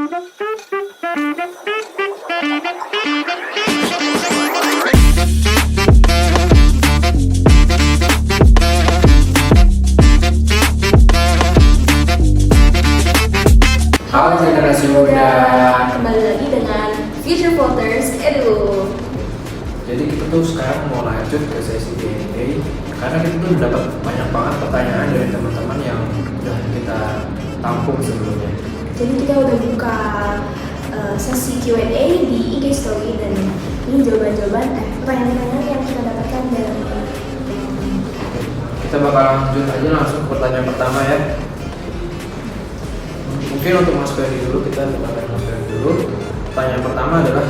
Halo generasi muda. Kembali lagi dengan Future Voters Edu. Jadi kita tuh sekarang mau lanjut ke sesi Q&A karena kita tuh dapat banyak banget pertanyaan dari teman-teman yang udah kita tampung sebelumnya. Jadi kita udah buka sesi Q&A di IG Story dan ini jawaban-jawaban pertanyaan-pertanyaan yang kita dapatkan dari Kita bakal lanjut aja langsung ke pertanyaan pertama ya. Mungkin untuk Mas Ferry dulu, kita buka Mas Ferry dulu. Pertanyaan pertama adalah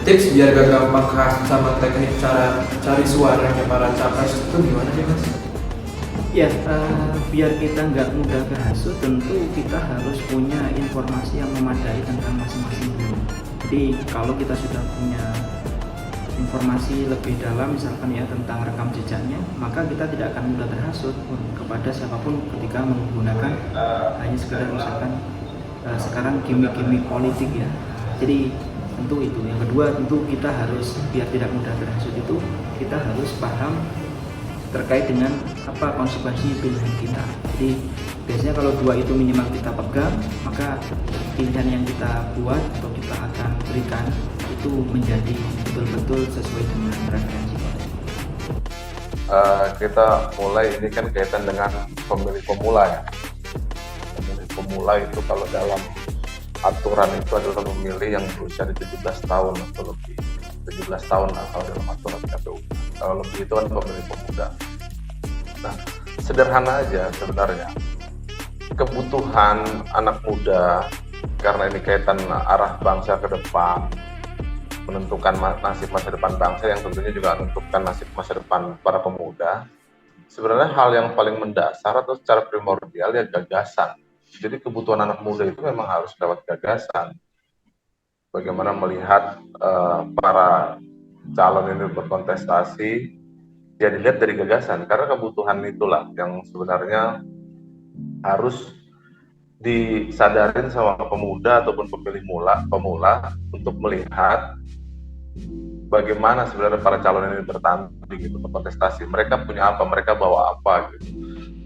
tips biar gak gampang khas sama teknik cara cari suaranya para capres itu gimana sih Mas? Ya, biar kita nggak mudah kehasut, tentu kita harus punya informasi yang memadai tentang masing-masing dulu. Jadi kalau kita sudah punya informasi lebih dalam misalkan ya tentang rekam jejaknya, maka kita tidak akan mudah terhasut kepada siapapun ketika menggunakan hanya sekedar misalkan sekarang gimmick-gimmick politik ya. Jadi tentu itu. Yang kedua tentu kita harus biar tidak mudah terhasut itu kita harus paham terkait dengan apa konsekuensi pilihan kita. Jadi biasanya kalau dua itu minimal kita pegang, maka pilihan yang kita buat atau kita akan berikan itu menjadi betul-betul sesuai dengan referensi. Kita mulai, ini kan kaitan dengan pemilih pemula ya. Pemilih pemula itu kalau dalam aturan itu adalah pemilih yang berusia di 17 tahun atau lebih. 17 tahun lah kalau dalam aturan KPU. Kalau lebih itu kan pemilih pemuda. Nah, sederhana aja sebenarnya. Kebutuhan anak muda, karena ini kaitan arah bangsa ke depan, menentukan nasib masa depan bangsa yang tentunya juga menentukan nasib masa depan para pemuda. Sebenarnya hal yang paling mendasar atau secara primordial ya gagasan. Jadi kebutuhan anak muda itu memang harus lewat gagasan. Bagaimana melihat para calon ini berkontestasi, ya dilihat dari gagasan. Karena kebutuhan itulah yang sebenarnya harus disadarin sama pemuda ataupun pemilih pemula untuk melihat bagaimana sebenarnya para calon ini bertanding gitu, berkontestasi. Mereka punya apa, mereka bawa apa gitu.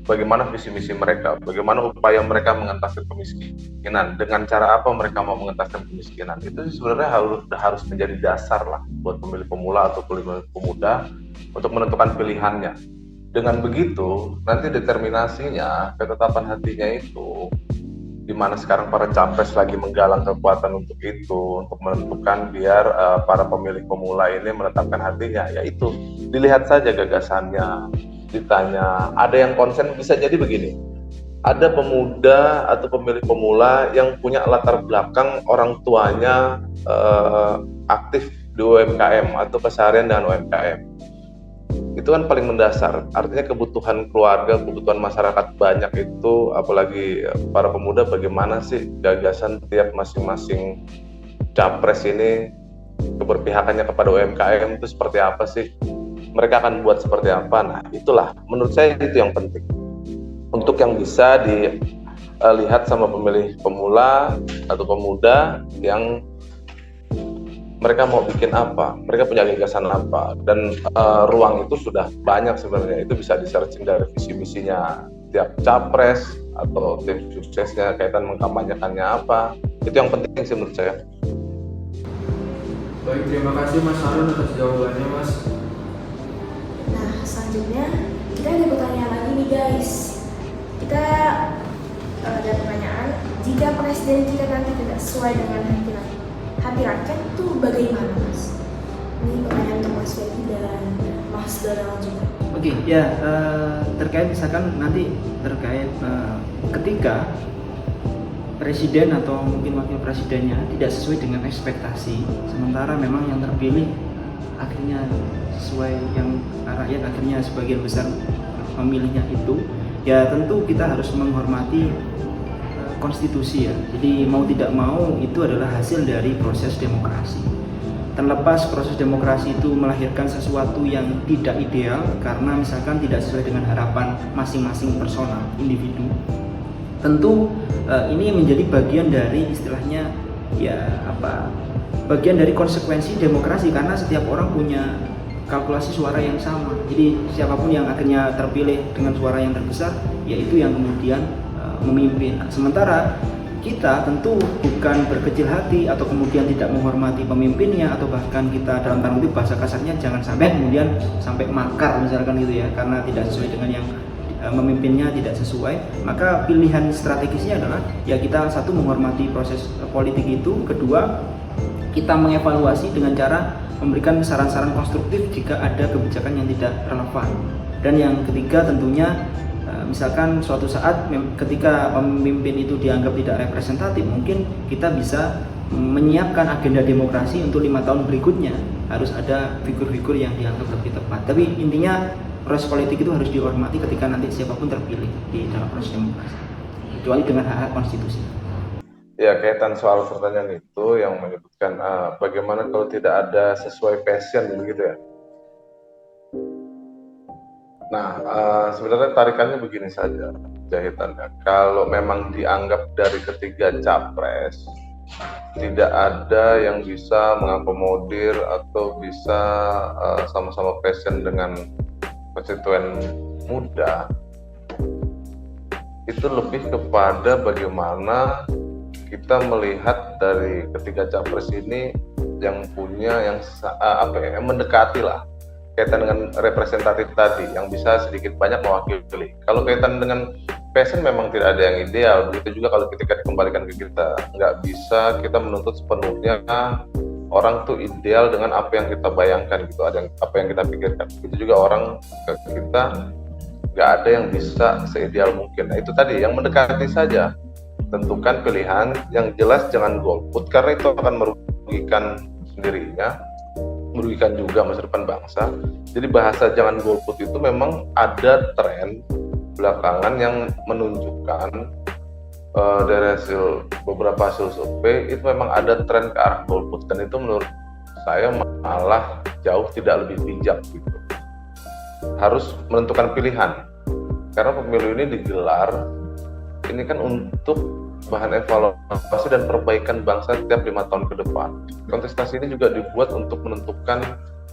Bagaimana visi misi mereka, bagaimana upaya mereka mengentaskan kemiskinan, dengan cara apa mereka mau mengentaskan kemiskinan. Itu sebenarnya harus menjadi dasar lah buat pemilih pemula atau pemilih pemuda untuk menentukan pilihannya. Dengan begitu, nanti determinasinya, ketetapan hatinya itu, di mana sekarang para capres lagi menggalang kekuatan untuk itu, untuk menentukan biar para pemilih pemula ini menetapkan hatinya, yaitu dilihat saja gagasannya, ditanya, ada yang konsen, bisa jadi begini, ada pemuda atau pemilih pemula yang punya latar belakang orang tuanya aktif di UMKM atau keseharian dengan UMKM. Itu kan paling mendasar, artinya kebutuhan keluarga, kebutuhan masyarakat banyak itu, apalagi para pemuda, bagaimana sih gagasan tiap masing-masing capres ini, keberpihakannya kepada UMKM itu seperti apa sih, mereka akan buat seperti apa. Nah itulah menurut saya itu yang penting untuk yang bisa dilihat sama pemilih pemula atau pemuda, yang mereka mau bikin apa, mereka punya gagasan apa, dan ruang itu sudah banyak sebenarnya. Itu bisa di-searching dari visi misinya tiap capres atau tim suksesnya, kaitan mengkampanyekannya apa. Itu yang penting sih menurut saya. Baik, terima kasih Mas Harun atas jawabannya Mas. Nah, selanjutnya kita ada pertanyaan lagi nih guys. Kita ada pertanyaan, jika presiden kita nanti tidak sesuai dengan hati rakyat itu bagaimana Mas? Ini pertanyaan untuk Mas Ferry dan Mas Donald juga. Oke, ya terkait misalkan nanti terkait ketika presiden atau mungkin wakil presidennya tidak sesuai dengan ekspektasi, sementara memang yang terpilih akhirnya sesuai yang rakyat akhirnya sebagian besar memilihnya itu, ya tentu kita harus menghormati konstitusi ya. Jadi mau tidak mau itu adalah hasil dari proses demokrasi. Terlepas proses demokrasi itu melahirkan sesuatu yang tidak ideal karena misalkan tidak sesuai dengan harapan masing-masing personal individu, Tentu ini menjadi bagian dari istilahnya bagian dari konsekuensi demokrasi, karena setiap orang punya kalkulasi suara yang sama. Jadi siapapun yang akhirnya terpilih dengan suara yang terbesar, yaitu yang kemudian memimpin. Sementara kita tentu bukan berkecil hati atau kemudian tidak menghormati pemimpinnya, atau bahkan kita dalam tanda kutip bahasa kasarnya jangan sampai kemudian sampai makar misalkan gitu ya, karena tidak sesuai dengan yang memimpinnya tidak sesuai. Maka pilihan strategisnya adalah ya kita satu menghormati proses politik itu, kedua kita mengevaluasi dengan cara memberikan saran-saran konstruktif jika ada kebijakan yang tidak relevan, dan yang ketiga tentunya misalkan suatu saat ketika pemimpin itu dianggap tidak representatif, mungkin kita bisa menyiapkan agenda demokrasi untuk 5 tahun berikutnya, harus ada figur-figur yang dianggap lebih tepat. Tapi intinya proses politik itu harus dihormati ketika nanti siapapun terpilih di dalam proses demokrasi, kecuali dengan hak-hak konstitusi. Ya, kaitan soal pertanyaan itu yang menyebutkan bagaimana kalau tidak ada sesuai passion begitu ya. Nah, sebenarnya tarikannya begini saja jahitannya. Kalau memang dianggap dari ketiga capres tidak ada yang bisa mengakomodir atau bisa sama-sama passion dengan konstituen muda, itu lebih kepada bagaimana kita melihat dari ketiga capres ini yang punya yang mendekati lah kaitan dengan representatif tadi, yang bisa sedikit banyak mewakili. Kalau kaitan dengan passion memang tidak ada yang ideal. Begitu juga kalau ketika dikembalikan ke kita, nggak bisa kita menuntut sepenuhnya orang tuh ideal dengan apa yang kita bayangkan gitu, apa yang kita pikirkan. Itu juga orang ke kita nggak ada yang bisa seideal mungkin. Nah itu tadi yang mendekati saja. Tentukan pilihan yang jelas, jangan golput, karena itu akan merugikan sendirinya, merugikan juga masa depan bangsa. Jadi bahasa jangan golput itu memang ada tren belakangan yang menunjukkan dari beberapa hasil survei itu memang ada tren ke arah golput, dan itu menurut saya malah jauh tidak lebih bijak gitu. Harus menentukan pilihan, karena pemilu ini digelar ini kan untuk bahan evaluasi dan perbaikan bangsa setiap 5 tahun ke depan. Kontestasi ini juga dibuat untuk menentukan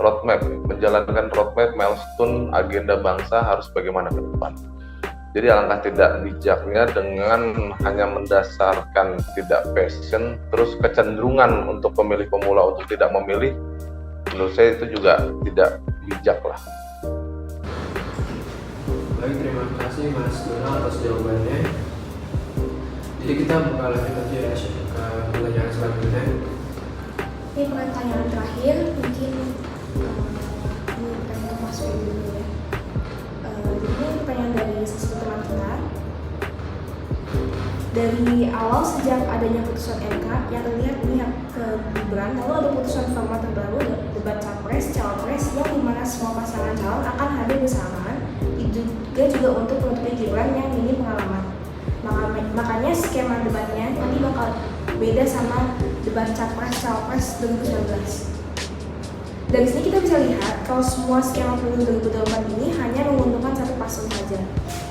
roadmap, menjalankan roadmap milestone agenda bangsa harus bagaimana ke depan. Jadi alangkah tidak bijaknya dengan hanya mendasarkan tidak passion, terus kecenderungan untuk pemilih pemula untuk tidak memilih, menurut saya itu juga tidak bijak lah. Baik, terima kasih Mas Donald atas jawabannya. Jadi kita bakal lanjut aja ya ke pertanyaan selanjutnya. Ini pertanyaan terakhir, mungkin ini pertanyaan Mas Feby dulu ya. Jadi ini pertanyaan dari sesuatu teman kita. Dari awal sejak adanya putusan MK yang terlihat pihak ke Gibran, lalu ada putusan format terbaru debat capres, cawapres yang dimana semua pasangan calon akan hadir bersamaan, juga untuk menutupi Gibran yang minim pengalaman. Makanya skema debatnya nanti bakal beda sama debat capres-cawapres 2019. Dari sini kita bisa lihat kalau semua skema pemilu 2024 ini hanya menguntungkan satu paslon saja.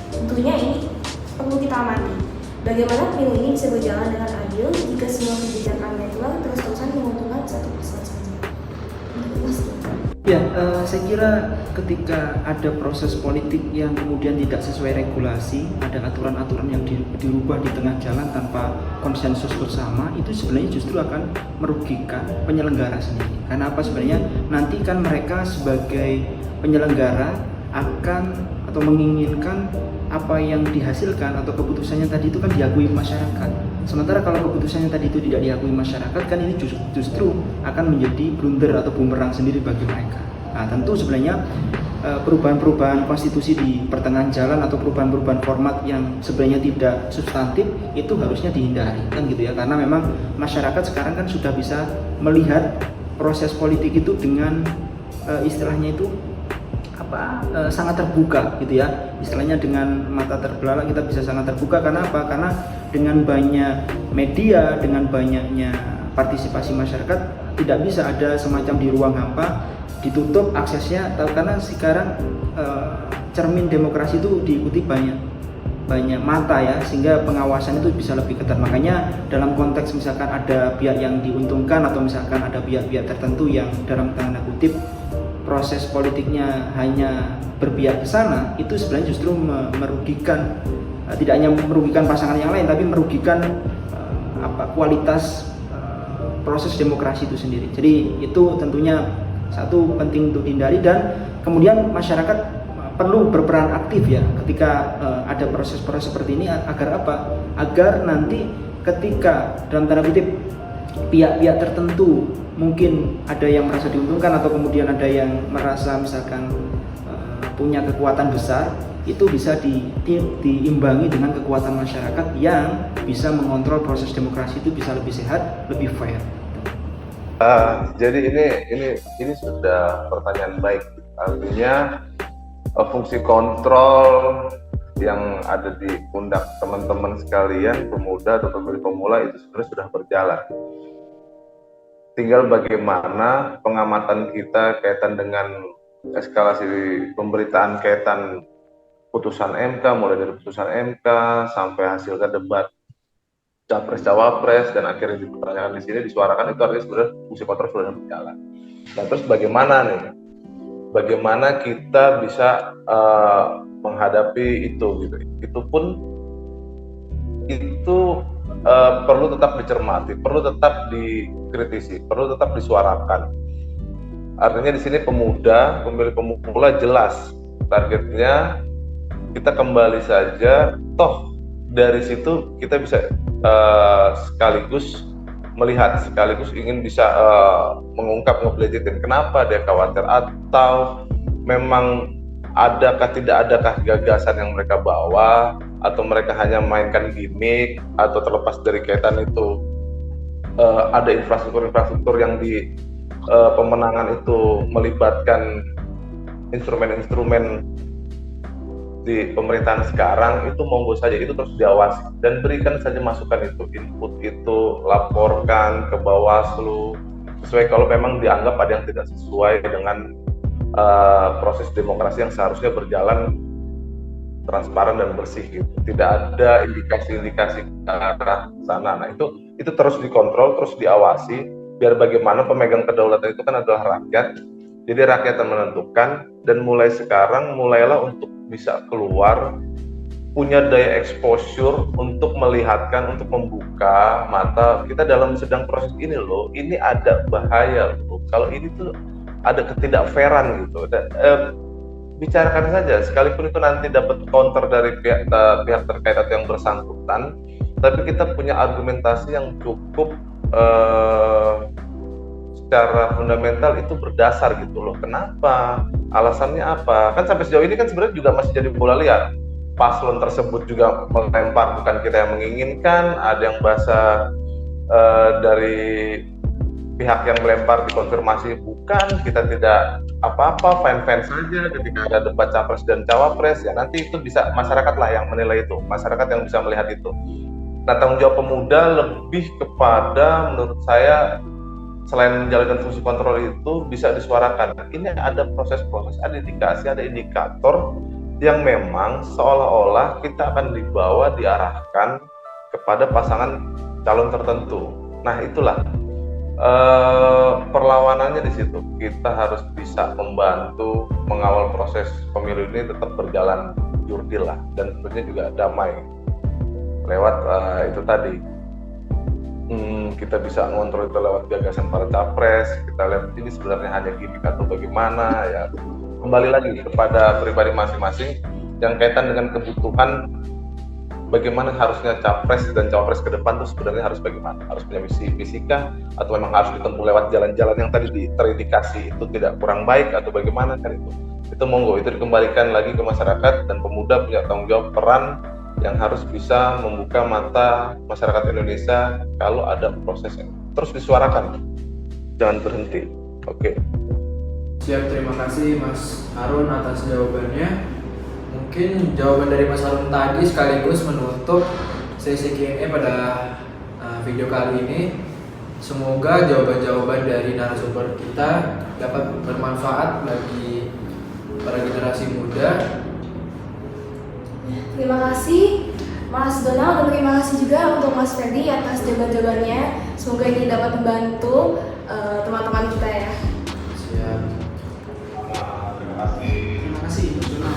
Tentunya ini perlu kita amati. Bagaimana pemilu ini bisa berjalan dengan adil jika semua kebijakan netral terus-terusan menguntungkan satu paslon saja. Ya, saya kira ketika ada proses politik yang kemudian tidak sesuai regulasi, ada aturan-aturan yang dirubah di tengah jalan tanpa konsensus bersama, itu sebenarnya justru akan merugikan penyelenggara sendiri. Karena apa sebenarnya? Nanti kan mereka sebagai penyelenggara akan atau menginginkan apa yang dihasilkan atau keputusannya tadi itu kan diakui masyarakat. Sementara kalau keputusannya tadi itu tidak diakui masyarakat, kan ini justru akan menjadi blunder atau bumerang sendiri bagi mereka. Nah, tentu sebenarnya perubahan-perubahan konstitusi di pertengahan jalan atau perubahan-perubahan format yang sebenarnya tidak substantif itu harusnya dihindari, kan gitu ya. Karena memang masyarakat sekarang kan sudah bisa melihat proses politik itu dengan istilahnya itu sangat terbuka gitu ya, istilahnya dengan mata terbelalak kita bisa sangat terbuka. Karena apa? Karena dengan banyak media, dengan banyaknya partisipasi masyarakat, tidak bisa ada semacam di ruang hampa ditutup aksesnya, karena sekarang cermin demokrasi itu diikuti banyak banyak mata ya, sehingga pengawasan itu bisa lebih ketat. Makanya dalam konteks misalkan ada pihak yang diuntungkan atau misalkan ada pihak-pihak tertentu yang dalam tanda kutip proses politiknya hanya berpihak ke sana, itu sebenarnya justru merugikan, tidak hanya merugikan pasangan yang lain tapi merugikan kualitas proses demokrasi itu sendiri. Jadi itu tentunya satu penting untuk dihindari, dan kemudian masyarakat perlu berperan aktif ya ketika ada proses-proses seperti ini. Agar apa? Agar nanti ketika dalam tanda kutip pihak-pihak tertentu mungkin ada yang merasa diuntungkan atau kemudian ada yang merasa misalkan punya kekuatan besar, itu bisa diimbangi dengan kekuatan masyarakat yang bisa mengontrol proses demokrasi itu bisa lebih sehat, lebih fair. Jadi ini sudah pertanyaan baik. Artinya fungsi kontrol yang ada di pundak teman-teman sekalian, pemuda atau pemilih pemula, itu sebenarnya sudah berjalan. Tinggal bagaimana pengamatan kita kaitan dengan eskalasi pemberitaan kaitan putusan MK, mulai dari putusan MK sampai hasilnya debat capres-cawapres dan akhirnya dipertanyakan di sini, disuarakan, itu artinya sebenarnya fungsi kontrol sudah berjalan. Nah, terus bagaimana nih? Bagaimana kita bisa menghadapi itu gitu. Itu pun perlu tetap dicermati, perlu tetap dikritisi, perlu tetap disuarakan. Artinya di sini pemuda, pemilih pemula jelas targetnya, kita kembali saja, toh dari situ kita bisa sekaligus melihat, sekaligus ingin bisa mengungkap, ngebelejetin kenapa dia khawatir, atau memang tidak adakah gagasan yang mereka bawa, atau mereka hanya mainkan gimmick, atau terlepas dari kaitan itu ada infrastruktur yang di pemenangan itu melibatkan instrumen-instrumen di pemerintahan sekarang, itu monggo saja, itu terus diawasi dan berikan saja masukan itu, input itu, laporkan ke Bawaslu sesuai kalau memang dianggap ada yang tidak sesuai dengan proses demokrasi yang seharusnya berjalan transparan dan bersih gitu. Tidak ada indikasi-indikasi ke arah sana. Nah, itu terus dikontrol, terus diawasi, biar bagaimana pemegang kedaulatan itu kan adalah rakyat. Jadi rakyat yang menentukan, dan mulai sekarang mulailah untuk bisa keluar, punya daya exposure untuk melihatkan, untuk membuka mata kita dalam sedang proses ini loh, ini ada bahaya loh, kalau ini tuh ada ketidakfairan gitu. Bicarakan saja, sekalipun itu nanti dapat counter dari pihak terkait atau yang bersangkutan, tapi kita punya argumentasi yang cukup secara fundamental itu berdasar gitu loh. Kenapa? Alasannya apa? Kan sampai sejauh ini kan sebenarnya juga masih jadi bola liar. Paslon tersebut juga melempar bukan kita yang menginginkan, ada yang bahasa dari pihak yang melempar dikonfirmasi bukan, kita tidak apa-apa, fine-fine saja ketika ada debat capres dan cawapres, ya nanti itu bisa masyarakat lah yang menilai itu, masyarakat yang bisa melihat itu. Nah, tanggung jawab pemuda lebih kepada, menurut saya, selain menjalankan fungsi kontrol itu bisa disuarakan. Ini ada proses-proses, ada indikasi, ada indikator yang memang seolah-olah kita akan dibawa, diarahkan kepada pasangan calon tertentu. Nah, itulah perlawanannya di situ. Kita harus bisa membantu mengawal proses pemilu ini tetap berjalan jurdil lah, dan tentunya juga damai lewat itu tadi. Kita bisa ngontrol itu lewat gagasan para capres. Kita lihat ini sebenarnya hanya gimmick atau bagaimana ya. Kembali lagi kepada pribadi masing-masing yang kaitan dengan kebutuhan bagaimana harusnya capres dan cawapres ke depan tuh sebenarnya harus bagaimana, harus punya visi kah, atau memang harus ditempuh lewat jalan-jalan yang tadi terindikasi itu tidak kurang baik atau bagaimana kan itu monggo, itu dikembalikan lagi ke masyarakat, dan pemuda punya tanggung jawab peran yang harus bisa membuka mata masyarakat Indonesia kalau ada proses yang terus disuarakan, jangan berhenti. Oke. Siap, terima kasih Mas Harun atas jawabannya. Mungkin jawaban dari Mas Harun tadi sekaligus menutup sesi Q&A pada video kali ini. Semoga jawaban-jawaban dari narasumber kita dapat bermanfaat bagi para generasi muda Terima kasih Mas Donald dan terima kasih juga untuk Mas Ferdi atas jawaban-jawabannya. Semoga ini dapat membantu teman-teman kita ya. Siap. Terima kasih Ibu Juna.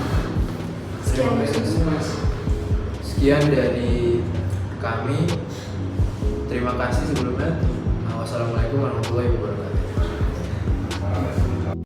Sekian. Terima kasih Mas. Sekian dari kami. Terima kasih sebelumnya. Wassalamualaikum warahmatullahi wabarakatuh.